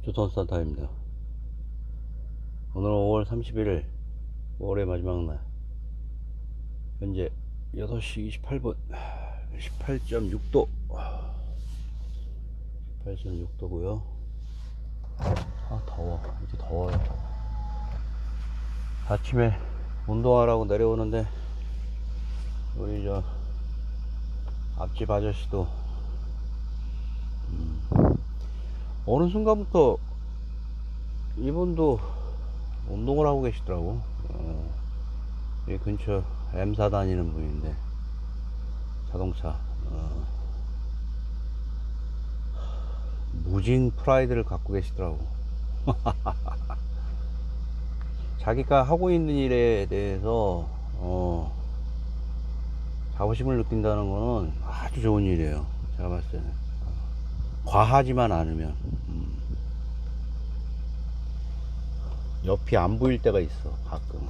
조선산타입니다. 오늘은 5월 31일 5월의 마지막 날, 현재 8시 28분 18.6도 18.6도고요 더워. 이제 더워요. 아침에 운동하라고 내려오는데 우리 저 앞집 아저씨도 어느 순간부터 이분도 운동을 하고 계시더라고. 여기 근처 M사 다니는 분인데, 자동차 무진 프라이드를 갖고 계시더라고. 자기가 하고 있는 일에 대해서 자부심을 느낀다는 거는 아주 좋은 일이에요. 제가 봤을 때는 과하지만 않으면. 옆이 안 보일 때가 있어 가끔.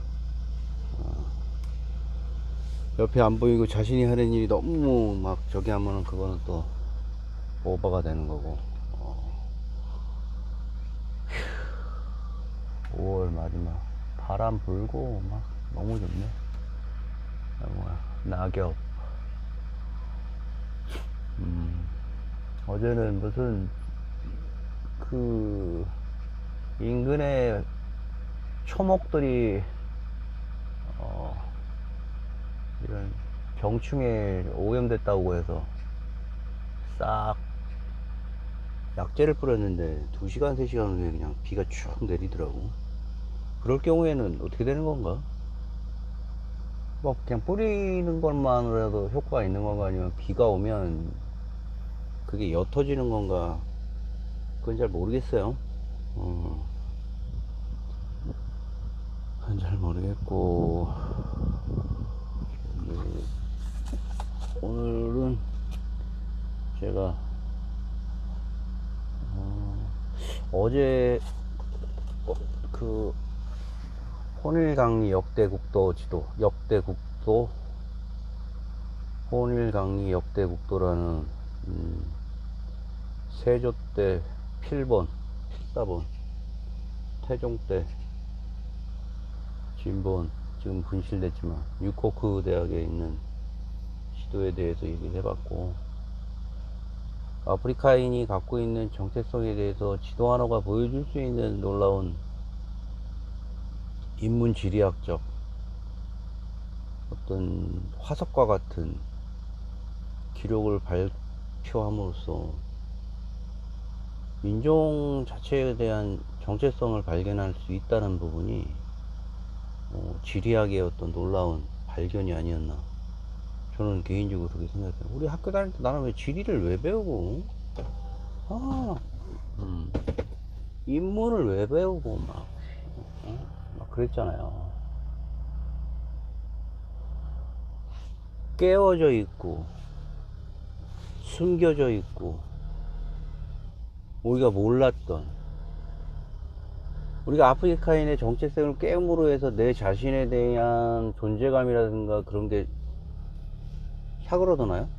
옆이 안 보이고 자신이 하는 일이 너무 막 저기 하면은 그거는 또 오버가 되는 거고. 5월 마지막 바람 불고 막 너무 좋네. 뭐야, 낙엽. 어제는 무슨 그 인근에 초목들이 이런 병충해 오염됐다고 해서 싹 약재를 뿌렸는데 2시간 3시간 후에 그냥 비가 쭉 내리더라고. 그럴 경우에는 어떻게 되는 건가? 뭐 그냥 뿌리는 것만으로도 효과가 있는 건가, 아니면 비가 오면 그게 옅어지는 건가, 그건 잘 모르겠어요. 잘 모르겠고, 오늘은 제가 어제 그 혼일강리 역대국도 지도, 역대국도 혼일강리 역대국도라는 세조 때 필본, 필사본, 태종 때 진본, 지금 분실됐지만 유코크 대학에 있는 지도에 대해서 얘기를 해봤고, 아프리카인이 갖고 있는 정체성에 대해서 지도 하나가 보여줄 수 있는 놀라운 인문 지리학적 어떤 화석과 같은 기록을 발표함으로써 인종 자체에 대한 정체성을 발견할 수 있다는 부분이 지리학의 어떤 놀라운 발견이 아니었나, 저는 개인적으로 그렇게 생각해요. 우리 학교 다닐 때 나는 왜 지리를 왜 배우고, 인문을 왜 배우고 막 그랬잖아요. 깨어져 있고 숨겨져 있고 우리가 몰랐던, 우리가 아프리카인의 정체성을 깨움으로 해서 내 자신에 대한 존재감이라든가 그런 게 사그러드나요?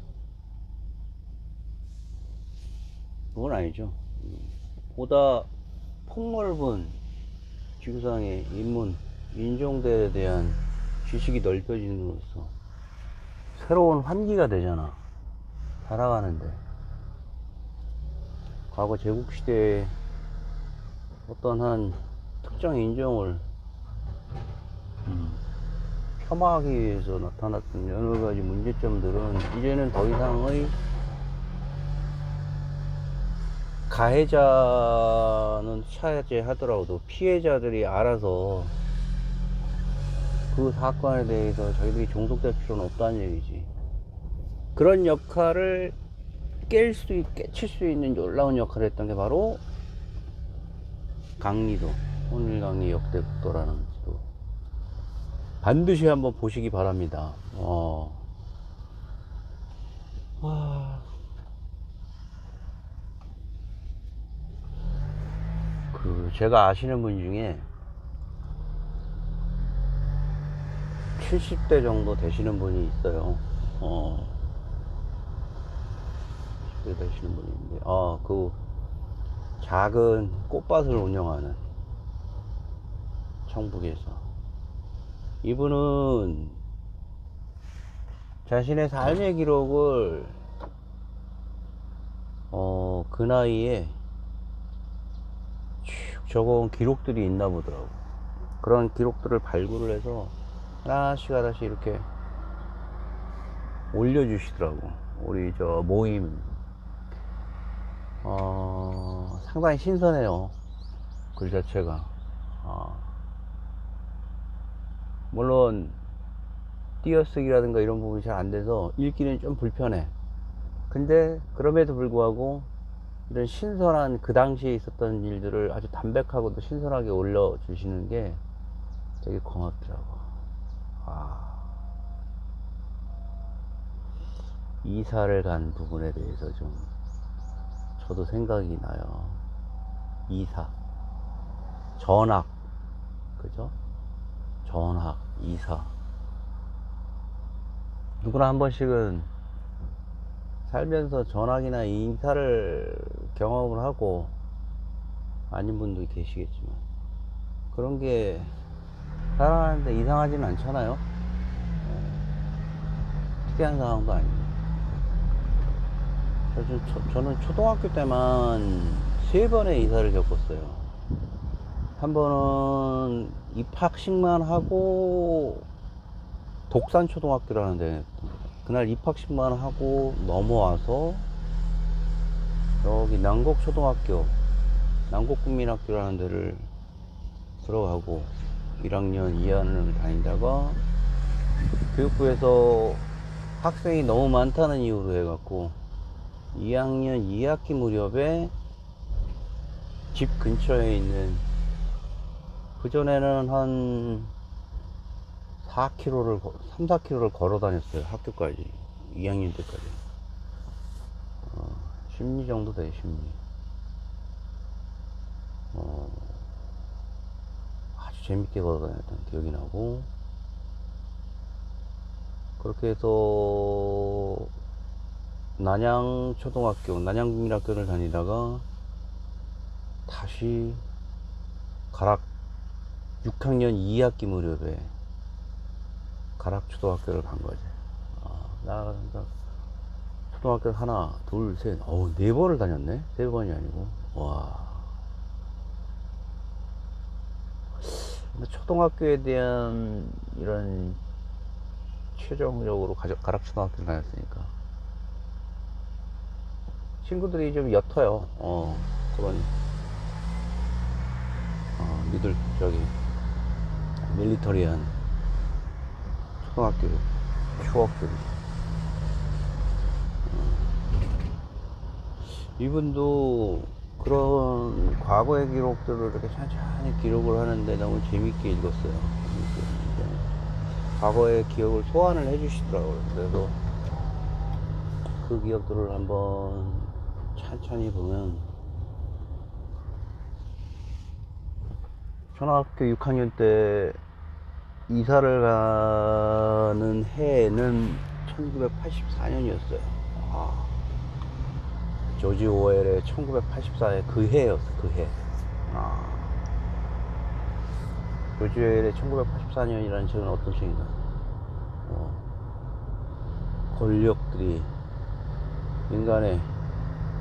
그건 아니죠. 보다 폭넓은 지구상의 인문, 인종들에 대한 지식이 넓혀짐으로써 새로운 환기가 되잖아, 살아가는데. 과거 제국시대에 어떤 한 특정 인종을 폄하하기 위해서 나타났던 여러 가지 문제점들은 이제는 더 이상의 가해자는 차지하더라도 피해자들이 알아서 그 사건에 대해서 저희들이 종속될 필요는 없다는 얘기지. 그런 역할을 깨칠 수 있는 놀라운 역할을 했던 게 바로 강리도, 혼일강리 역대국도라는 지도, 반드시 한번 보시기 바랍니다. 제가 아시는 분 중에 70대 정도 되시는 분이 있어요. 70대 되시는 분이 있는데, 작은 꽃밭을 운영하는 청북에서 이분은 자신의 삶의 기록을 그 나이에 쭉 적어온 기록들이 있나 보더라고. 그런 기록들을 발굴을 해서 하나씩 하나씩 이렇게 올려주시더라고. 우리 저 모임 상당히 신선해요, 글 자체가. 물론 띄어쓰기라든가 이런 부분이 잘 안 돼서 읽기는 좀 불편해. 근데 그럼에도 불구하고 이런 신선한 그 당시에 있었던 일들을 아주 담백하고도 신선하게 올려주시는 게 되게 고맙더라고. 이사를 간 부분에 대해서 좀 저도 생각이 나요. 이사, 전학, 그죠? 전학, 이사. 누구나 한 번씩은 살면서 전학이나 이사를 경험을 하고, 아닌 분도 계시겠지만 그런 게 살아가는데 이상하지는 않잖아요. 특이한 상황도 아니고. 저는 초등학교 때만 3번의 이사를 겪었어요. 한 번은 입학식만 하고 독산초등학교라는 데, 그날 입학식만 하고 넘어와서 여기 남곡초등학교, 남곡국민학교라는 데를 들어가고 1학년 2학년을 다니다가 교육부에서 학생이 너무 많다는 이유로 해갖고 2학년 2학기 무렵에 집 근처에 있는, 그전에는 한 3, 4km를 걸어 다녔어요. 학교까지. 2학년 때까지. 심리 정도 돼, 심리. 아주 재밌게 걸어 다녔던 기억이 나고, 그렇게 해서 난양초등학교, 난양국민학교를 다니다가 다시 가락 6학년 2학기 무렵에 가락초등학교를 간 거지. 나가서 초등학교를 하나, 둘, 셋, 4번을 다녔네? 3번이 아니고. 와. 근데 초등학교에 대한 이런 최종적으로 가락초등학교를 다녔으니까 친구들이 좀 옅어요. 그런 밀리터리한 초등학교 추억들이. 이분도 그런 과거의 기록들을 이렇게 천천히 기록을 하는데 너무 재밌게 읽었어요. 과거의 기억을 소환을 해주시더라고요. 그래서 그 기억들을 한번 천천히 보면, 초등학교 6학년 때 이사를 가는 해는 1984년이었어요. 조지 오웰의 1984의 그 해였어, 그 해. 조지 오웰의 1984년이라는 책은 어떤 책인가? 권력들이 인간의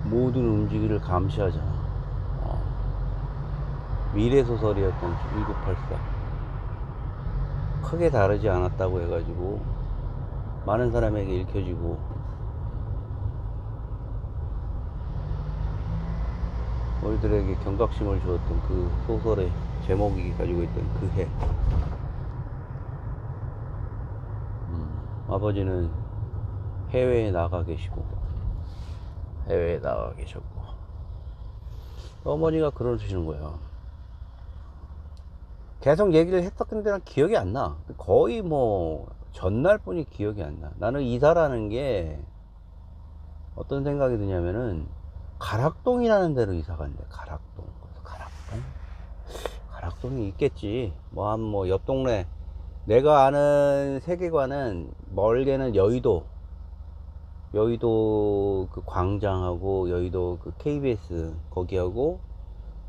모든 움직임을 감시하잖아. 미래소설이었던 1984. 크게 다르지 않았다고 해가지고 많은 사람에게 읽혀지고, 우리들에게 경각심을 주었던 그 소설의 제목이 가지고 있던 그 해. 아버지는 해외에 나가 계셨고 어머니가 그러시는 거야. 계속 얘기를 했었던 데는 기억이 안 나. 거의 뭐 전날뿐이 기억이 안 나. 나는 이사라는 게 어떤 생각이 드냐면은 가락동이라는 데로 이사 간대. 가락동. 가락동이 있겠지. 뭐 옆 동네. 내가 아는 세계관은 멀게는 여의도, 여의도 그 광장하고 여의도 그 KBS 거기하고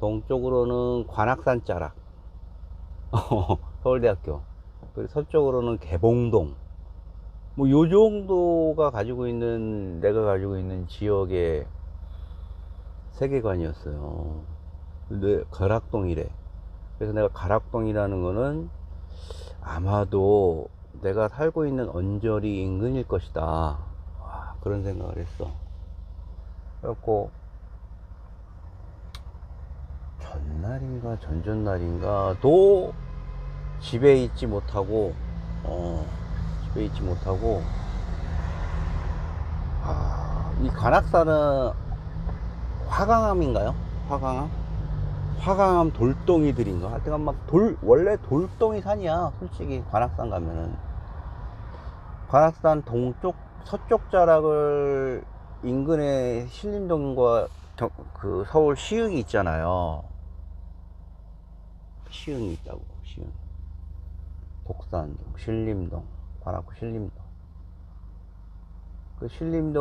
동쪽으로는 관악산 자락 서울대학교, 그리고 서쪽으로는 개봉동, 뭐 요 정도가 가지고 있는, 내가 가지고 있는 지역의 세계관이었어요. 근데 가락동이래. 그래서 내가 가락동이라는 거는 아마도 내가 살고 있는 언저리 인근일 것이다. 와, 그런 생각을 했어. 그래갖고 전날인가 전전날인가 도 집에 있지 못하고, 집에 있지 못하고, 이 관악산은 화강암인가요? 화강암? 화강암 돌덩이들인가? 하여튼 막 원래 돌덩이 산이야. 솔직히 관악산 가면은. 관악산 동쪽, 서쪽 자락을 인근에 신림동과 그 서울 시흥이 있잖아요. 시흥이 있다고, 시흥. 독산동, 신림동, 관악구 신림동. 그 신림동은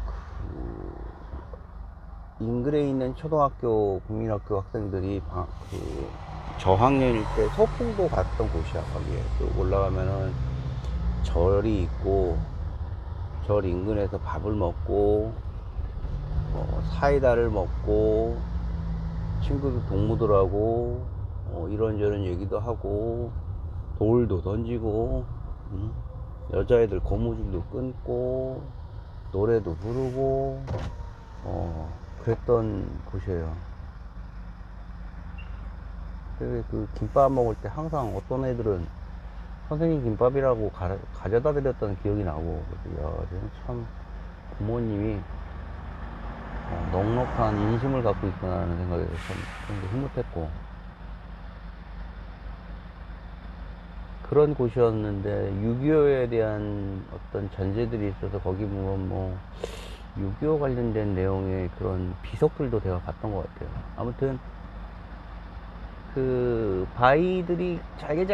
그 인근에 있는 초등학교, 국민학교 학생들이 그 저학년일 때 소풍도 갔던 곳이야. 거기에 또 올라가면은 절이 있고, 절 인근에서 밥을 먹고, 사이다를 먹고, 친구들 동무들하고 이런저런 얘기도 하고, 돌도 던지고, 여자애들 고무줄도 끊고, 노래도 부르고, 그랬던 곳이에요. 그 김밥 먹을 때 항상 어떤 애들은 선생님 김밥이라고 가져다 드렸던 기억이 나고, 야, 참 부모님이 넉넉한 인심을 갖고 있구나 하는 생각이 참 흐뭇했고, 그런 곳이었는데 6.25에 대한 어떤 전제들이 있어서 거기 보면 뭐 6.25 관련된 내용의 그런 비석들도 제가 봤던 것 같아요. 아무튼 그 바위들이 잘게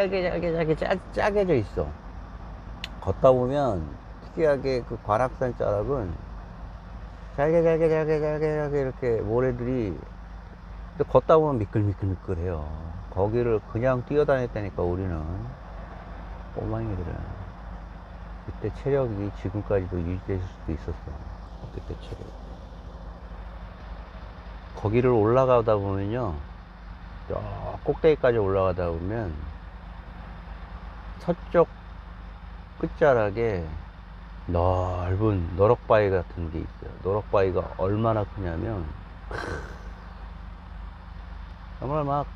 짜게져 있어. 걷다 보면 특이하게 그 관악산 자락은 잘게 이렇게 모래들이, 근데 걷다 보면 미끌미끌해요. 거기를 그냥 뛰어다녔다니까 우리는, 꼬맹이들은. 그때 체력이 지금까지도 유지될 수도 있었어. 그때 체력. 거기를 올라가다 보면요, 저 꼭대기까지 올라가다 보면 서쪽 끝자락에 넓은 너럭바위 같은 게 있어요. 너럭바위가 얼마나 크냐면 정말 막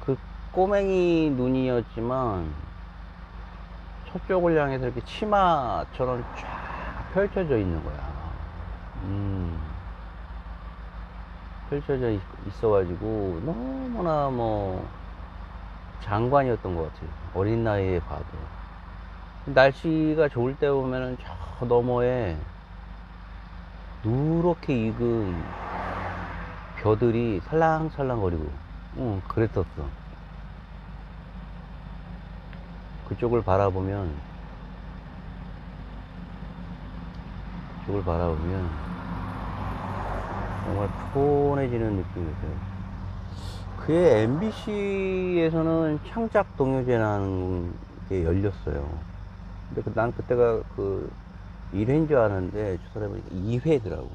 그 꼬맹이 눈이었지만 서쪽을 향해서 이렇게 치마처럼 쫙 펼쳐져 있는 거야. 펼쳐져 있어가지고 너무나 뭐 장관이었던 것 같아요. 어린 나이에 봐도. 날씨가 좋을 때 보면은 저 너머에 누렇게 익은 벼들이 살랑살랑거리고, 그랬었어. 그쪽을 바라보면 정말 푸근해지는 느낌이 있어요. 그의 MBC에서는 창작 동요제라는 게 열렸어요. 근데 난 그때가 그 1회인 줄 아는데 조사해보니까 2회더라고.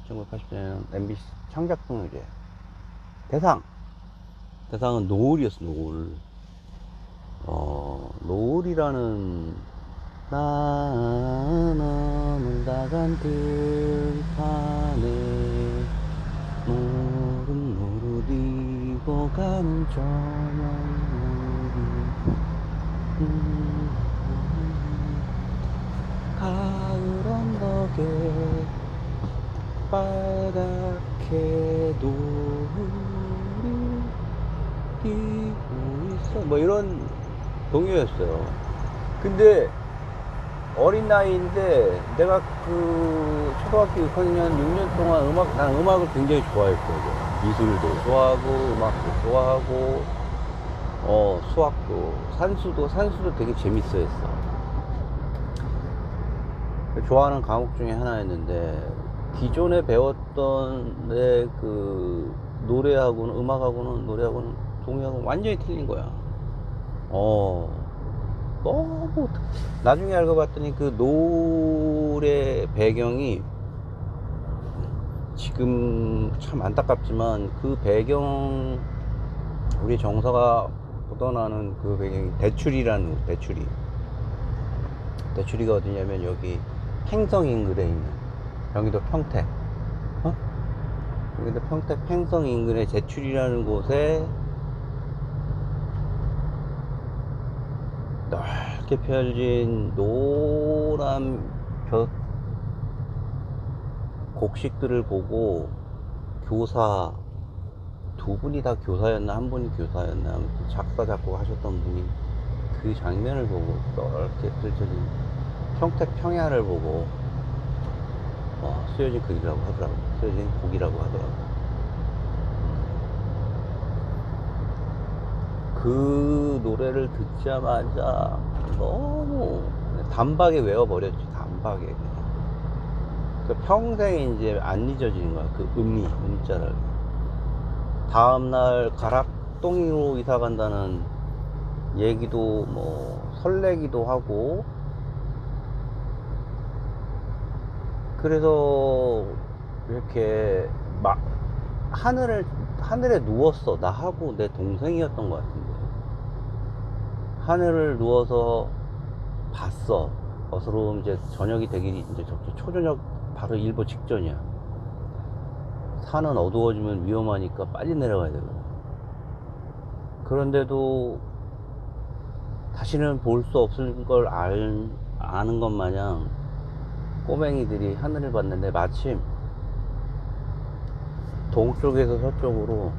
1980년에는 MBC 창작 동요제. 대상은 노을이었어, 노을. 노을이라는, 나는 나간 들판에 노릇노릇 익어가는 저녁물이, 가을 언덕에 빨갛게 노을이 뛰고 있어, 뭐 이런 동요였어요. 근데 어린 나이인데 내가 그 초등학교 6학년 6년 동안 난 음악을 굉장히 좋아했거든. 미술도 좋아하고 음악도 좋아하고 수학도 산수도 되게 재밌어 했어. 좋아하는 과목 중에 하나였는데, 기존에 배웠던 내 그 노래하고는, 음악하고는, 노래하고는, 동요하고는 완전히 틀린 거야. 너무, 나중에 알고 봤더니 그 노래 배경이, 지금 참 안타깝지만 그 배경, 우리 정서가 묻어나는 그 배경이 대출이라는 곳. 대출이가 어디냐면 여기 팽성 인근에 있는, 경기도 평택, 경기도 평택 팽성 인근의 대출이라는 곳에 넓게 펼진 노란 곡식들을 보고, 교사 두 분이 다 교사였나, 한 분이 교사였나, 아무튼 작사 작곡 하셨던 분이 그 장면을 보고, 넓게 펼쳐진 평택 평야를 보고, 쓰여진 글이라고 하더라고. 쓰여진 곡이라고 하더라고. 그 노래를 듣자마자 너무 단박에 외워버렸지. 단박에 그냥. 그 평생 이제 안 잊어지는 거야. 그 음자를. 다음날 가락동으로 이사 간다는 얘기도 뭐 설레기도 하고, 그래서 이렇게 막 하늘에 누웠어. 나하고 내 동생이었던 것 같은데, 하늘을 누워서 봤어. 어스러움. 이제 저녁이 되기, 이제 초저녁 바로 일보 직전이야. 산은 어두워지면 위험하니까 빨리 내려가야 되거든. 그런데도 다시는 볼 수 없을 걸 아는 것 마냥 꼬맹이들이 하늘을 봤는데, 마침 동쪽에서 서쪽으로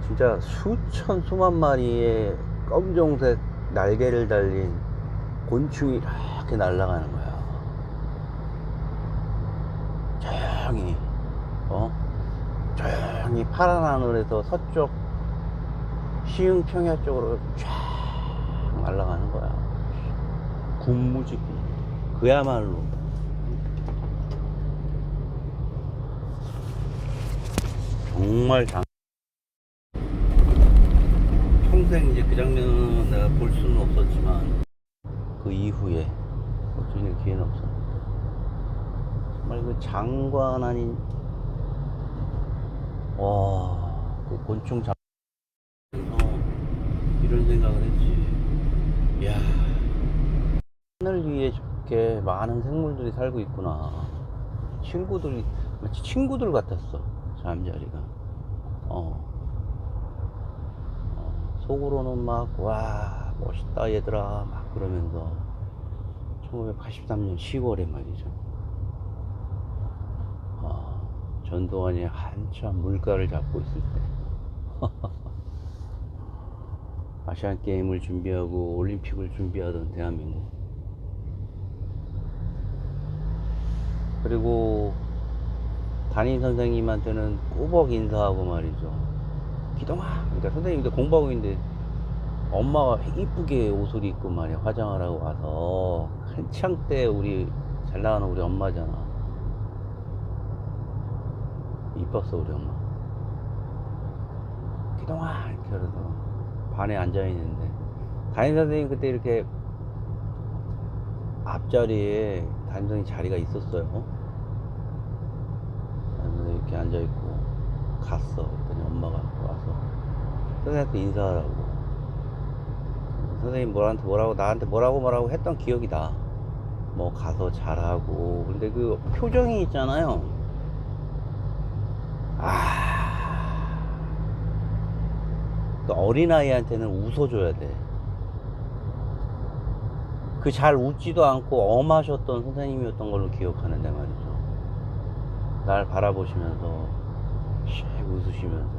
진짜 수만 마리의 검정색 날개를 달린 곤충이 이렇게 날아가는 거야. 조용히, 조용히 파란 하늘에서 서쪽 시흥 평야 쪽으로 쫙 날아가는 거야. 군무지기. 그야말로 정말 평생 이제 그 장면은 내가 볼 수는 없었지만, 그 이후에 볼 수 있는 기회는 없었는데, 정말 그 장관 아닌, 그 곤충 장관에서 이런 생각을 했지. 이야, 하늘 위에 저렇게 많은 생물들이 살고 있구나. 친구들이 마치 친구들 같았어. 잠자리가. 속으로는 막, 와, 멋있다 얘들아 막 그러면서, 1983년 10월에 말이죠. 전두환이 한참 물가를 잡고 있을 때, 아시안 게임을 준비하고 올림픽을 준비하던 대한민국. 그리고 담임 선생님한테는 꾸벅 인사하고 말이죠. 기동아, 그러니까 선생님도 공부하고 있는데 엄마가 이쁘게 옷을 입고 말이야, 화장을 하고 와서, 한창 때 우리 잘 나가는 우리 엄마잖아. 이뻤어 우리 엄마. 기동아 이렇게 그래서 반에 앉아 있는데, 담임 선생님 그때 이렇게 앞자리에 담임 선생님 자리가 있었어요. 이렇게 앉아 있고 갔어. 그랬더니 엄마가 와서 선생님한테 인사하라고. 선생님 나한테 뭐라고 했던 기억이 나. 뭐 가서 잘하고. 근데 그 표정이 있잖아요. 그 어린아이한테는 웃어줘야 돼. 그 잘 웃지도 않고 엄하셨던 선생님이었던 걸로 기억하는데 말이죠. 날 바라보시면서 씩 웃으시면서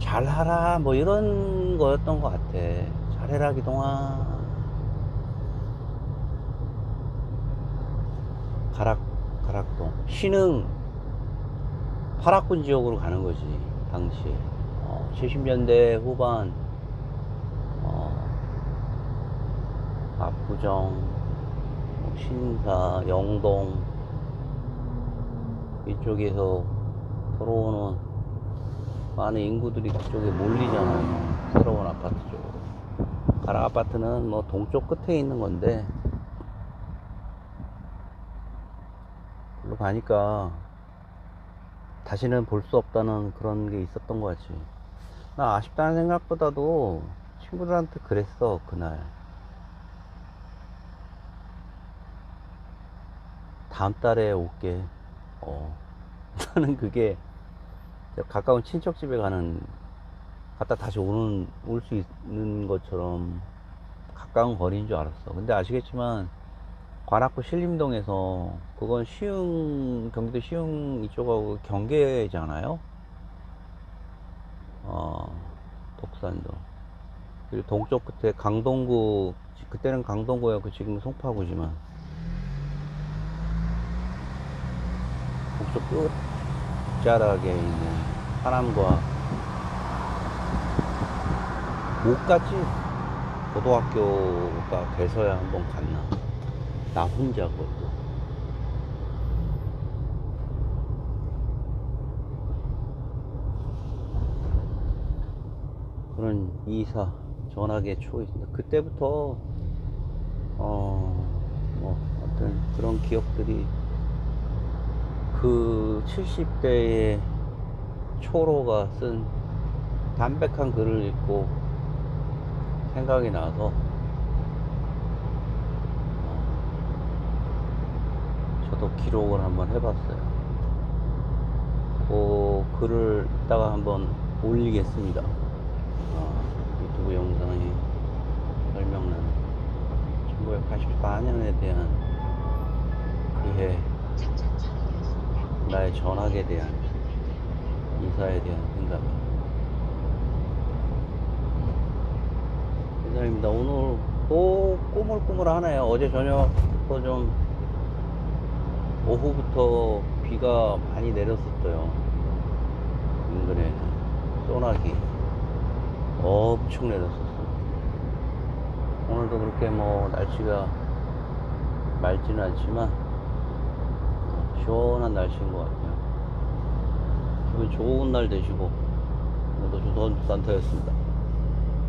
잘하라 뭐 이런 거였던 것 같아. 잘해라 기동아. 가락동 신흥 파락군 지역으로 가는 거지 당시에. 70년대 후반, 압구정, 뭐 신사, 영동 이쪽에서 들어오는 많은 인구들이 그쪽에 몰리잖아요. 새로운 아파트 쪽으로. 가락 아파트는 뭐 동쪽 끝에 있는 건데 글로 가니까 다시는 볼 수 없다는 그런 게 있었던 것 같지. 나 아쉽다는 생각보다도 친구들한테 그랬어 그날. 다음 달에 올게. 나는 그게 가까운 친척 집에 갔다 다시 올 수 있는 것처럼 가까운 거리인 줄 알았어. 근데 아시겠지만 관악구 신림동에서 그건 경기도 시흥 이쪽하고 경계잖아요. 독산도. 그리고 동쪽 끝에 강동구, 그때는 강동구였고 지금은 송파구지만 동쪽 끝자락에 있는 하남과 못 갔지. 고등학교가 돼서야 한번 갔나. 나 혼자 그것도. 그런 이사 전학의 추억이 있습니다. 그때부터 뭐 어떤 그런 기억들이 그 70대의 초로가 쓴 담백한 글을 읽고 생각이 나서 저도 기록을 한번 해봤어요. 그 글을 이따가 한번 올리겠습니다. 유튜브 영상에 설명란에 1984년에 대한 그해 나의 전학에 대한 이사에 대한 생각. 이사입니다. 오늘 또 꾸물꾸물하네요. 어제 저녁부터 좀 오후부터 비가 많이 내렸었어요. 인근에는 소나기 엄청 내렸었어. 오늘도 그렇게 뭐 날씨가 맑지는 않지만 시원한 날씨인 것 같아요. 기분 좋은 날 되시고 오늘도 조선 산타였습니다.